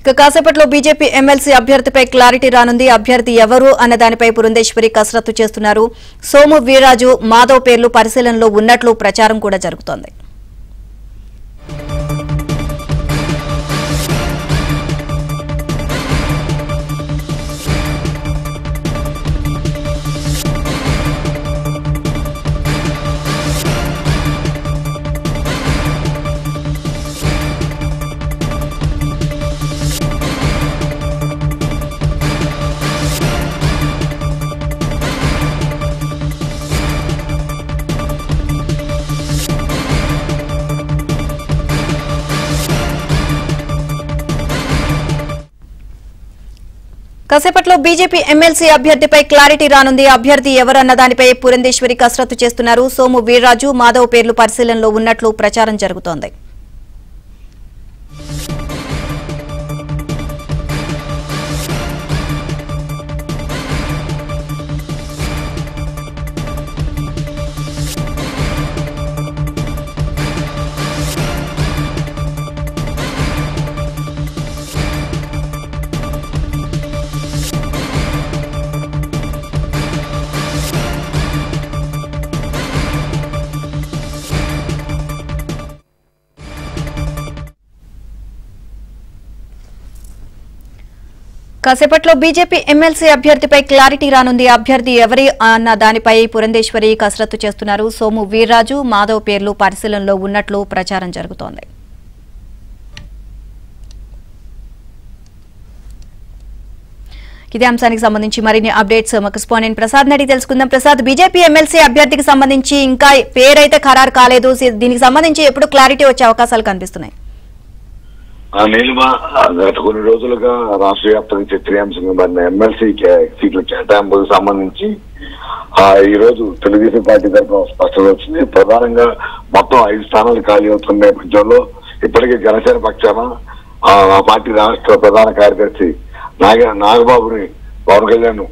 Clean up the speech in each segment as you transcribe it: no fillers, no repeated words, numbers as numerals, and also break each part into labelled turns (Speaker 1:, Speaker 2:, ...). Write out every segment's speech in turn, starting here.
Speaker 1: కాసేపట్లో BJP MLC అభ్యర్థిపై clarity రానుంది. అభ్యర్థి ఎవరు అన్న దానిపై పురంధేశ్వరి కసరత్తు చేస్తున్నారు. సోము వీర్రాజు, మాధవ్ పేర్లు పరిశీలనలో ఉన్నట్లు ప్రచారం కూడా జరుగుతోంది. కాసేపట్లో బీజేపీ ఎమ్మెల్సీ అభ్యర్థిపై క్లారిటీ రానుంది. అభ్యర్థి ఎవరన్న దానిపై పురంధేశ్వరి కసరత్తు చేస్తున్నారు. సోము వీర్రాజు, మాధవ్ పేర్లు పరిశీలనలో ఉన్నట్లు ప్రచారం జరుగుతోంది. కాసేపట్లో బీజేపీ ఎమ్మెల్సీ అభ్యర్థిపై క్లారిటీ రానుంది. అభ్యర్థి ఎవరి అన్న దానిపై పురంధేశ్వరి కసరత్తు చేస్తున్నారు. సోము వీర్రాజు, మాధవ్ పేర్లు పరిశీలనలో ఉన్నట్లు ప్రచారం జరుగుతోంది. ఇదే అంశానికి సంబంధించి మరిన్ని అప్డేట్స్ మా కరెస్పాండెంట్ ప్రసాద్ నడి తెలుసుకుందాం. ప్రసాద్, బీజేపీ ఎమ్మెల్సీ అభ్యర్థికి సంబంధించి ఇంకా పేరైతే ఖరారు కాలేదు. దీనికి సంబంధించి ఎప్పుడు క్లారిటీ వచ్చే అవకాశాలు కనిపిస్తున్నాయి?
Speaker 2: నీలిమ, గత కొన్ని రోజులుగా రాష్ట్ర వ్యాప్తంగా చర్చనీయాంశంగా మారిన ఎమ్మెల్సీ సీట్ల కేటాయింపుకు సంబంధించి ఈ రోజు తెలుగుదేశం పార్టీ తరఫున స్పష్టత వచ్చింది. ప్రధానంగా మొత్తం 5 స్థానాలు ఖాళీ అవుతున్న నేపథ్యంలో ఇప్పటికే జనసేన పక్షాన ఆ పార్టీ రాష్ట్ర ప్రధాన కార్యదర్శి నాగబాబుని పవన్ కళ్యాణ్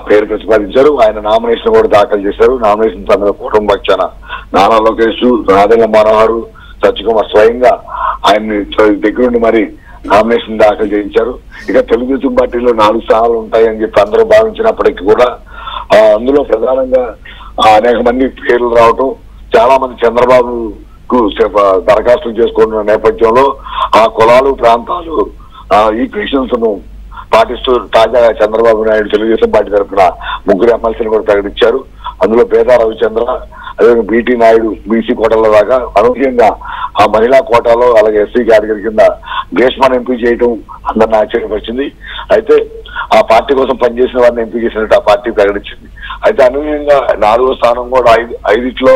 Speaker 2: పేరు ప్రతిపాదించారు. ఆయన నామినేషన్ కూడా దాఖలు చేశారు. నామినేషన్ సమయంలో కూటమి పక్షాన నారా లోకేష్, నాదెళ్ల మనోహర్, సత్యకుమార్ స్వయంగా ఆయన్ని దగ్గరుండి మరి నామినేషన్ దాఖలు చేయించారు. ఇక తెలుగుదేశం పార్టీలో 4 స్థానాలు ఉంటాయని చెప్పి అందరూ భావించినప్పటికీ కూడా అందులో ప్రధానంగా అనేక మంది పేర్లు రావటం, చాలా మంది చంద్రబాబుకు దరఖాస్తులు చేసుకుంటున్న నేపథ్యంలో ఆ కులాలు, ప్రాంతాలు ఈక్వేషన్స్ ను పాటిస్తూ తాజాగా చంద్రబాబు నాయుడు తెలుగుదేశం పార్టీ తరఫున 3 ఎమ్మెల్సీలు కూడా ప్రకటించారు. అందులో పేద రవిచంద్ర, అదే బీటీ నాయుడు బీసీ కోటాలో దాకా, అనూహ్యంగా ఆ మహిళా కోటాలో అలాగే ఎస్సీ కేటగిరీ కింద గ్రేస్మాన్ ఎంపీ చేయటం అందరిని ఆశ్చర్యపరిచింది. అయితే ఆ పార్టీ కోసం పనిచేసిన వారిని ఎంపీ చేసినట్టు ఆ పార్టీ ప్రకటించింది. అయితే అనూహ్యంగా 4వ స్థానం కూడా 5లో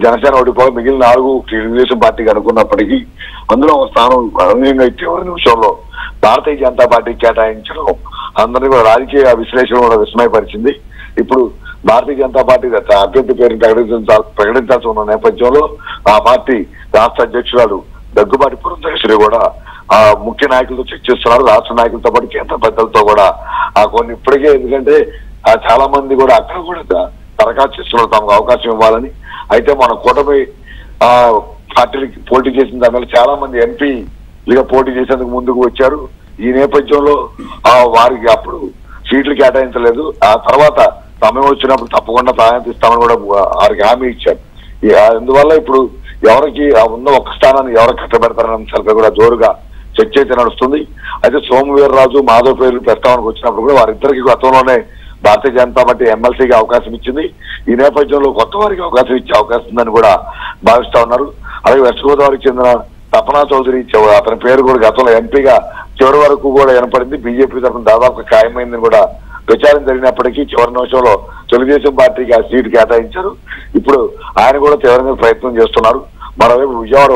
Speaker 2: జనసేన ఓడిపోయి మిగిలిన 4 తెలుగుదేశం పార్టీకి అనుకున్నప్పటికీ అందులో ఒక స్థానం అనూహ్యంగా చివరి నిమిషంలో భారతీయ జనతా పార్టీకి కేటాయించడం అందరినీ కూడా రాజకీయ విశ్లేషణ కూడా విస్మయపరిచింది. ఇప్పుడు భారతీయ జనతా పార్టీ అభ్యర్థి పేరును ప్రకటించాల్సి ఉన్న నేపథ్యంలో ఆ పార్టీ రాష్ట్ర అధ్యక్షురాలు దగ్గుబాటి పురంధేశ్వరి కూడా ఆ ముఖ్య నాయకులతో చర్చిస్తున్నారు. రాష్ట్ర నాయకులతో పాటు కేంద్ర పెద్దలతో కూడా కొన్ని ఇప్పటికే, ఎందుకంటే చాలా మంది కూడా అక్కడ కూడా దరఖాస్తు చేస్తున్నారు తమకు అవకాశం ఇవ్వాలని. అయితే మన కూటమి పార్టీలకి పోటీ చేసిన దానివల్ల చాలా మంది ఎంపీలుగా పోటీ చేసేందుకు ముందుకు వచ్చారు. ఈ నేపథ్యంలో వారికి అప్పుడు సీట్లు కేటాయించలేదు. ఆ తర్వాత సమయం వచ్చినప్పుడు తప్పకుండా సహాయం ఇస్తామని కూడా వారికి హామీ ఇచ్చారు. అందువల్ల ఇప్పుడు ఎవరికి ఉన్న ఒక్క స్థానాన్ని ఎవరికి కట్టబెడతారనే అంశాలపై కూడా జోరుగా చర్చ అయితే నడుస్తుంది. అయితే సోము వీర్రాజు, మాధవ్ పేర్లు ప్రస్తావనకు వచ్చినప్పుడు కూడా వారిద్దరికి గతంలోనే భారతీయ జనతా పార్టీ ఎమ్మెల్సీకి అవకాశం ఇచ్చింది. ఈ నేపథ్యంలో కొత్త వారికి అవకాశం ఇచ్చే అవకాశం ఉందని కూడా భావిస్తా ఉన్నారు. అలాగే వెస్ట్ గోదావరికి చెందిన తపనా చౌదరి, అతని పేరు కూడా గతంలో ఎంపీగా చివరి వరకు కూడా వినపడింది. బీజేపీ తరఫున దాదాపు ఖాయమైందని కూడా ప్రచారం జరిగినప్పటికీ చివరి నిమిషంలో తెలుగుదేశం పార్టీకి ఆ సీటు కేటాయించారు. ఇప్పుడు ఆయన కూడా తీవ్రంగా ప్రయత్నం చేస్తున్నారు. మరోవైపు విజయవాడ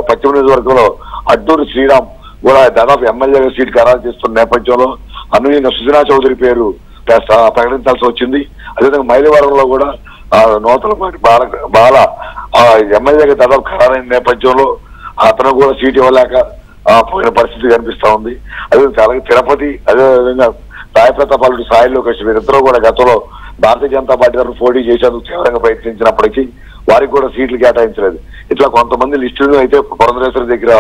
Speaker 2: పశ్చిమ నియోజకవర్గంలో అడ్డూరు శ్రీరామ్ కూడా దాదాపు ఎమ్మెల్యేగా సీటు ఖరారు చేస్తున్న నేపథ్యంలో అనూహ్యంగా సుజనా చౌదరి పేరు ప్రకటించాల్సి వచ్చింది. అదేవిధంగా మైలవరంలో కూడా నూతలపాటి బాల ఎమ్మెల్యేగా దాదాపు ఖరారైన నేపథ్యంలో అతను కూడా సీటు ఇవ్వలేక పోయిన పరిస్థితి కనిపిస్తా ఉంది. అదేవిధంగా అలాగే తిరుపతి, అదేవిధంగా సాయి ప్రతాపాలుడు, సాయి లోకేష్ వీరిద్దరూ కూడా గతంలో భారతీయ జనతా పార్టీ తరఫున పోటీ చేసేందుకు తీవ్రంగా ప్రయత్నించినప్పటికీ వారికి కూడా సీట్లు కేటాయించలేదు. ఇట్లా కొంతమంది లిస్టులు అయితే పురంధరేశ్వరి దగ్గర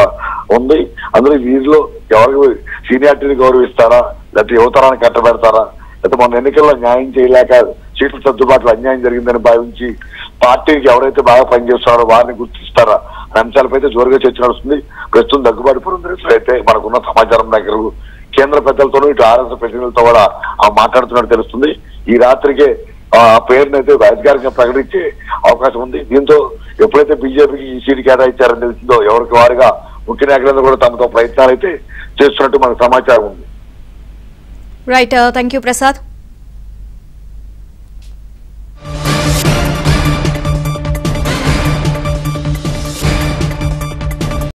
Speaker 2: ఉంది. అందులో వీరిలో ఎవరికి సీనియారిటీని గౌరవిస్తారా, లేకపోతే యువతరాన్ని కట్టబెడతారా, లేకపోతే మన ఎన్నికల్లో న్యాయం చేయలేక సీట్ల సర్దుబాట్లు అన్యాయం జరిగిందని భావించి పార్టీకి ఎవరైతే బాగా పనిచేస్తున్నారో వారిని గుర్తిస్తారా అనే అంశాలపై అయితే జోరుగా చర్చ నడుస్తుంది. ప్రస్తుతం దగ్గుబాటి పురంధరేశ్వరి అయితే మనకున్న సమాచారం దగ్గర కేంద్ర పెద్దలతోనూ ఇటు ఆర్ఎస్ఎస్ ప్రతినిధులతో కూడా మాట్లాడుతున్నట్టు తెలుస్తుంది. ఈ రాత్రికే ఆ పేరుని అయితే అధికారికంగా ప్రకటించే అవకాశం ఉంది. దీంతో ఎప్పుడైతే బీజేపీకి ఈ సీటు కేటాయించారని తెలిసిందో ఎవరికి వారుగా ముఖ్య నాయకులందరూ కూడా తమతో ప్రయత్నాలు అయితే చేస్తున్నట్టు మనకు సమాచారం ఉంది.
Speaker 1: Right, thank you Prasad.